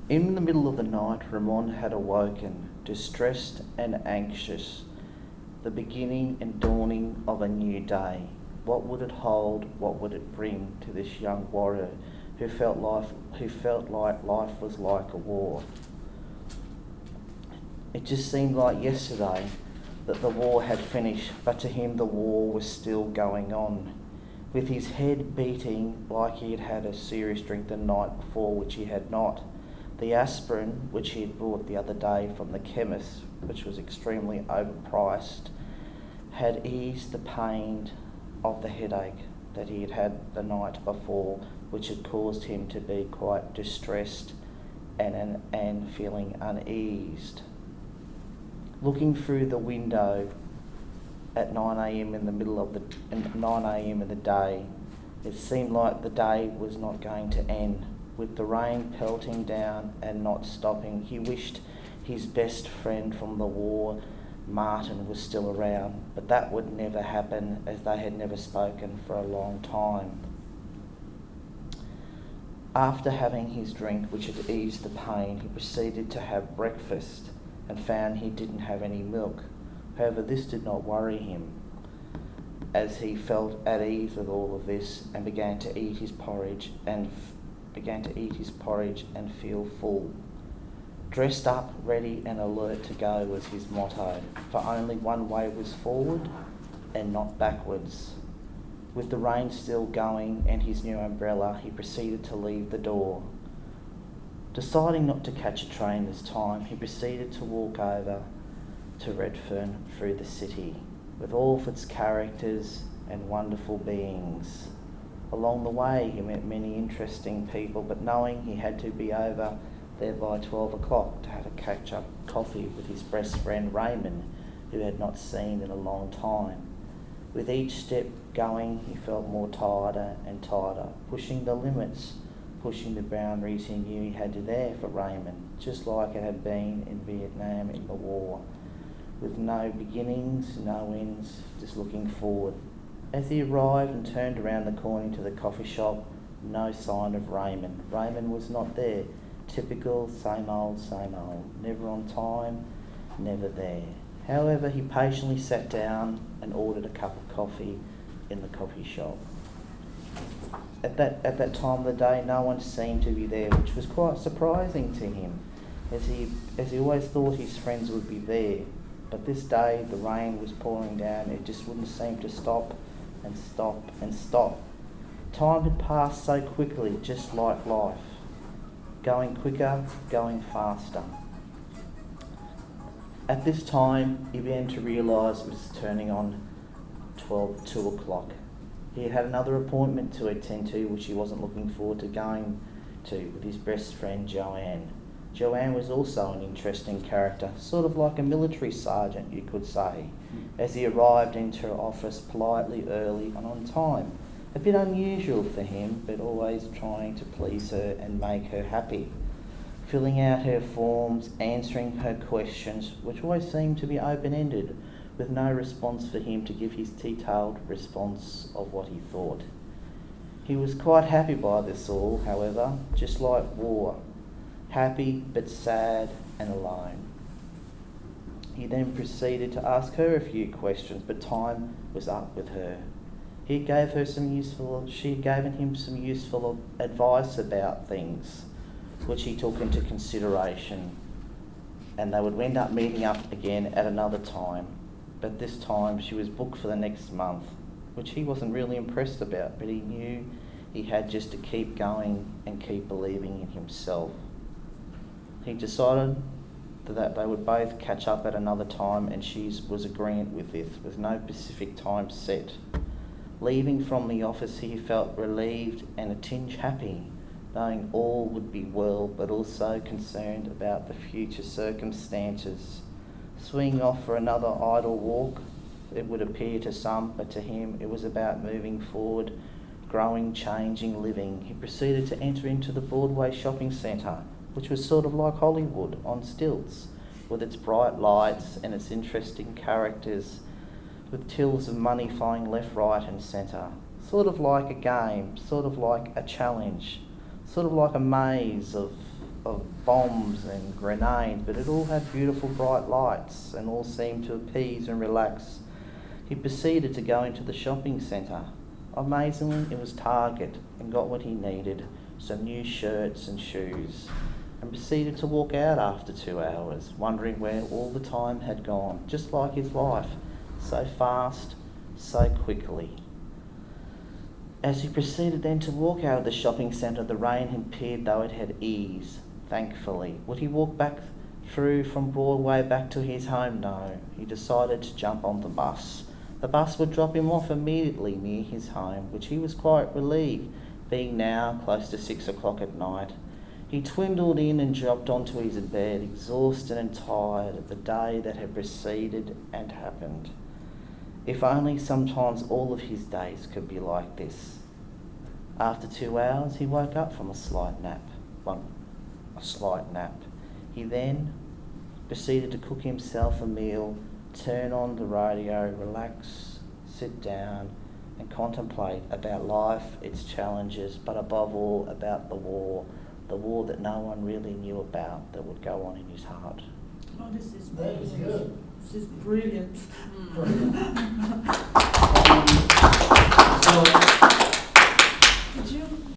In the middle of the night, Ramon had awoken, distressed and anxious, the beginning and dawning of a new day. What would it hold? What would it bring to this young warrior who felt like life was like a war? It just seemed like yesterday that the war had finished, but to him the war was still going on. With his head beating like he had had a serious drink the night before, which he had not. The aspirin, which he had bought the other day from the chemist, which was extremely overpriced, had eased the pain of the headache that he had had the night before, which had caused him to be quite distressed and feeling uneased. Looking through the window at 9 a.m. in the day, it seemed like the day was not going to end. With the rain pelting down and not stopping, he wished his best friend from the war, Martin, was still around, but that would never happen, as they had never spoken for a long time. After having his drink, which had eased the pain, he proceeded to have breakfast and found he didn't have any milk. However, this did not worry him, as he felt at ease with all of this and began to eat his porridge and feel full. Dressed up, ready and alert to go was his motto, for only one way was forward and not backwards. With the rain still going and his new umbrella, he proceeded to leave the door. Deciding not to catch a train this time, he proceeded to walk over to Redfern through the city, with all of its characters and wonderful beings. Along the way, he met many interesting people, but knowing he had to be over there by 12 o'clock to have a catch-up coffee with his best friend Ramon, who he had not seen in a long time. With each step going, he felt more tireder and tireder, pushing the limits, pushing the boundaries he knew he had to there for Ramon, just like it had been in Vietnam in the war, with no beginnings, no ends, just looking forward. As he arrived and turned around the corner to the coffee shop, no sign of Ramon. Ramon was not there. Typical, same old, never on time, never there. However, he patiently sat down and ordered a cup of coffee in the coffee shop. At that time of the day, no one seemed to be there, which was quite surprising to him, as he always thought his friends would be there. But this day, the rain was pouring down. It just wouldn't seem to stop and stop and stop. Time had passed so quickly, just like life. Going quicker, going faster. At this time, he began to realise it was turning on 2 o'clock. He had another appointment to attend to, which he wasn't looking forward to going to, with his best friend Joanne. Joanne was also an interesting character, sort of like a military sergeant, you could say, as he arrived into her office politely, early and on time. A bit unusual for him, but always trying to please her and make her happy. Filling out her forms, answering her questions, which always seemed to be open-ended, with no response for him to give his detailed response of what he thought. He was quite happy by this all, however, just like war. Happy but sad and alone. He then proceeded to ask her a few questions, but time was up with her. She had given him some useful advice about things, which he took into consideration, and they would end up meeting up again at another time. But this time she was booked for the next month, which he wasn't really impressed about, but he knew he had just to keep going and keep believing in himself. He decided that they would both catch up at another time, and she was agreeant with this, with no specific time set. Leaving from the office, he felt relieved and a tinge happy, knowing all would be well, but also concerned about the future circumstances. Swinging off for another idle walk, it would appear to some, but to him it was about moving forward, growing, changing, living. He proceeded to enter into the Broadway shopping centre, which was sort of like Hollywood on stilts, with its bright lights and its interesting characters, with tills of money flying left, right and centre. Sort of like a game, sort of like a challenge, sort of like a maze of of bombs and grenades, but it all had beautiful bright lights and all seemed to appease and relax. He proceeded to go into the shopping centre. Amazingly, it was Target, and got what he needed, some new shirts and shoes, and proceeded to walk out after 2 hours, wondering where all the time had gone, just like his life, so fast, so quickly. As he proceeded then to walk out of the shopping centre, the rain had appeared, though it had eased, thankfully. Would he walk back through from Broadway back to his home? No. He decided to jump on the bus. The bus would drop him off immediately near his home, which he was quite relieved, being now close to 6 o'clock at night. He dwindled in and dropped onto his bed, exhausted and tired of the day that had preceded and happened. If only sometimes all of his days could be like this. After 2 hours, he woke up from a slight nap. He then proceeded to cook himself a meal, turn on the radio, relax, sit down and contemplate about life, its challenges, but above all about the war that no one really knew about, that would go on in his heart. Oh, this is That is good. This is brilliant. Brilliant.